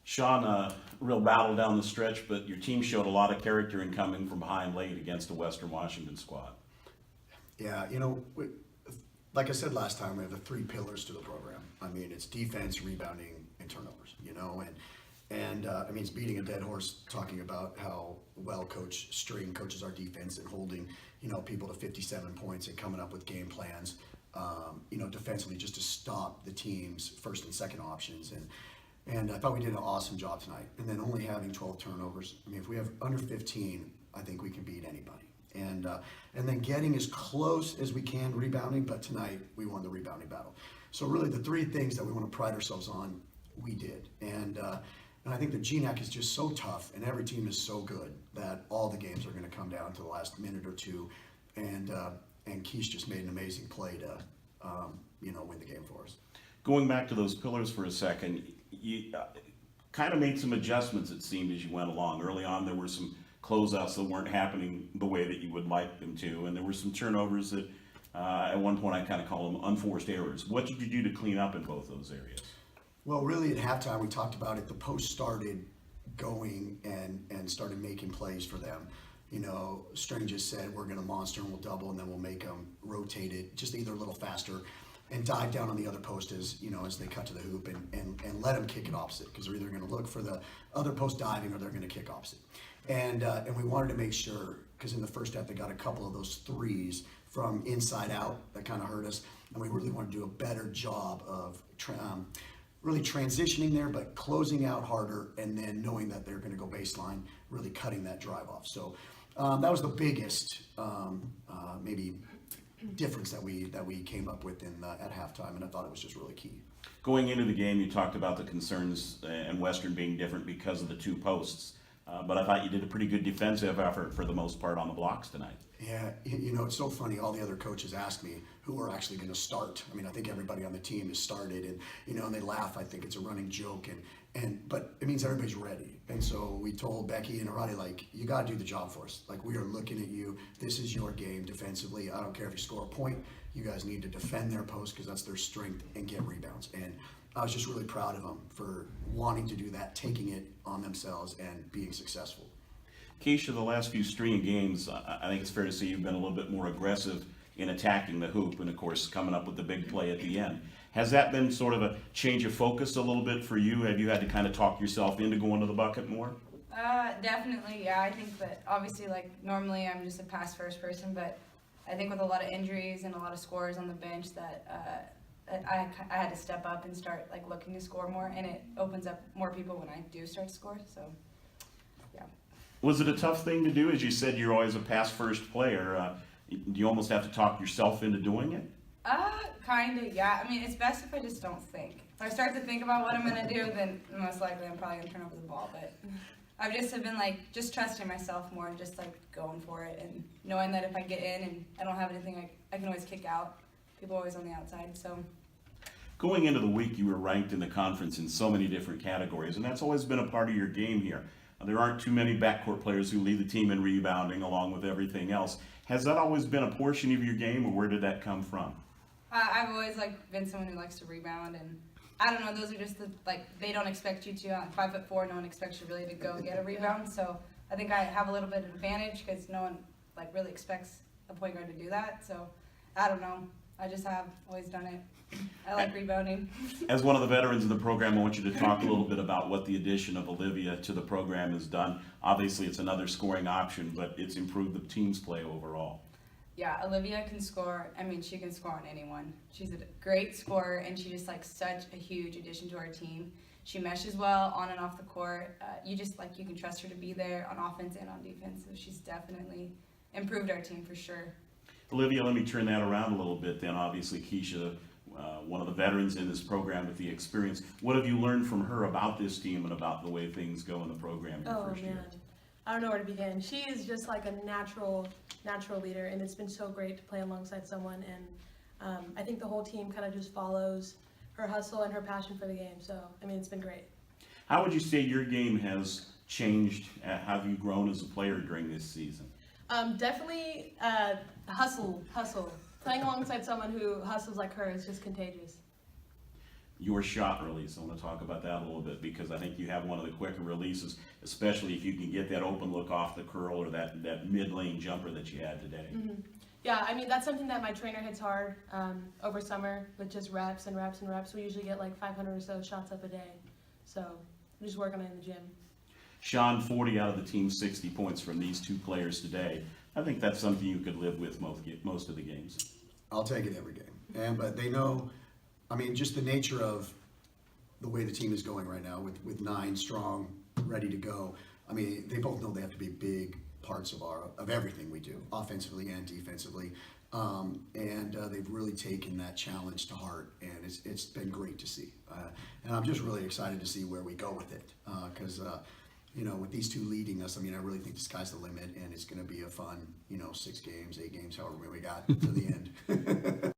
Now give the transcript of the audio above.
Sean, real battle down the stretch, but your team showed a lot of character in coming from behind late against a Western Washington squad. Yeah, like I said last time, we have the three pillars to the program. I mean, it's defense, rebounding, and turnovers. I mean, it's beating a dead horse talking about how well Coach String coaches our defense and holding, people to 57 points and coming up with game plans, defensively just to stop the team's first and second options. And I thought we did an awesome job tonight. And then only having 12 turnovers. I mean, if we have under 15, I think we can beat anybody. And then getting as close as we can rebounding, but tonight we won the rebounding battle. So really the three things that we want to pride ourselves on, we did. And I think the GNAC is just so tough, and every team is so good that all the games are going to come down to the last minute or two. And Keesha just made an amazing play to, win the game for us. Going back to those pillars for a second, you kind of made some adjustments, it seemed, as you went along. Early on, there were some closeouts that weren't happening the way that you would like them to, and there were some turnovers that, at one point, I kind of call them unforced errors. What did you do to clean up in both those areas? Well, really at halftime, we talked about it. The post started going and started making plays for them. String just said, we're going to monster and we'll double, and then we'll make them rotate it just either a little faster and dive down on the other post as they cut to the hoop and let them kick it opposite, because they're either going to look for the other post diving or they're going to kick opposite. And we wanted to make sure, because in the first half they got a couple of those threes from inside out that kind of hurt us, and we really want to do a better job of really transitioning there, but closing out harder, and then knowing that they're going to go baseline, really cutting that drive off. So that was the biggest maybe difference that we came up with at halftime, and I thought it was just really key. Going into the game, you talked about the concerns and Western being different because of the two posts, but I thought you did a pretty good defensive effort for the most part on the blocks tonight. Yeah, it's so funny. All the other coaches ask me who are actually going to start. I mean, I think everybody on the team has started, and they laugh. I think it's a running joke, but it means everybody's ready. And so we told Becky and Arati, like, you got to do the job for us. Like, we are looking at you. This is your game defensively. I don't care if you score a point. You guys need to defend their post because that's their strength, and get rebounds. And I was just really proud of them for wanting to do that, taking it on themselves and being successful. Keesha, the last few string games, I think it's fair to say you've been a little bit more aggressive in attacking the hoop and, of course, coming up with the big play at the end. Has that been sort of a change of focus a little bit for you? Have you had to kind of talk yourself into going to the bucket more? Definitely, yeah. I think that obviously, like, normally I'm just a pass-first person, but I think with a lot of injuries and a lot of scorers on the bench that I had to step up and start, like, looking to score more, and it opens up more people when I do start to score, so, yeah. Was it a tough thing to do? As you said, you're always a pass-first player. Do you almost have to talk yourself into doing it? Kind of, yeah. I mean, it's best if I just don't think. If I start to think about what I'm going to do, then most likely I'm probably going to turn over the ball. But I've just been, like, just trusting myself more and just, like, going for it and knowing that if I get in and I don't have anything, I can always kick out. People are always on the outside, so. Going into the week, you were ranked in the conference in so many different categories, and that's always been a part of your game here. There aren't too many backcourt players who lead the team in rebounding along with everything else. Has that always been a portion of your game, or where did that come from? I've always, like, been someone who likes to rebound, and I don't know, those are just they don't expect you to. I'm 5'4", no one expects you really to go get a rebound, so I think I have a little bit of advantage because no one, like, really expects a point guard to do that, so I don't know. I just have always done it. I like rebounding. As one of the veterans in the program, I want you to talk a little bit about what the addition of Olivia to the program has done. Obviously, it's another scoring option, but it's improved the team's play overall. Yeah, Olivia can score. I mean, she can score on anyone. She's a great scorer, and she's just, like, such a huge addition to our team. She meshes well on and off the court. You can trust her to be there on offense and on defense. So she's definitely improved our team for sure. Olivia, let me turn that around a little bit then. Obviously, Keesha, one of the veterans in this program with the experience. What have you learned from her about this team and about the way things go in the program your first year? I don't know where to begin. She is just like a natural leader, and it's been so great to play alongside someone. And I think the whole team kind of just follows her hustle and her passion for the game. So, I mean, it's been great. How would you say your game has changed? How have you grown as a player during this season? Definitely hustle. Playing alongside someone who hustles like her is just contagious. your shot release. I want to talk about that a little bit because I think you have one of the quicker releases, especially if you can get that open look off the curl or that mid-lane jumper that you had today. Yeah, I mean, that's something that my trainer hits hard over summer with just reps and reps and reps. We usually get like 500 or so shots up a day. So we just work on it in the gym. Sean, 40 out of the team's 60 points from these two players today. I think that's something you could live with most of the games. I'll take it every game. But they know, I mean, just the nature of the way the team is going right now with 9 strong, ready to go. I mean, they both know they have to be big parts of everything we do, offensively and defensively. They've really taken that challenge to heart, and it's been great to see. And I'm just really excited to see where we go with it, because with these two leading us, I mean, I really think the sky's the limit, and it's going to be a fun, 6 games, 8 games, however many we got to the end.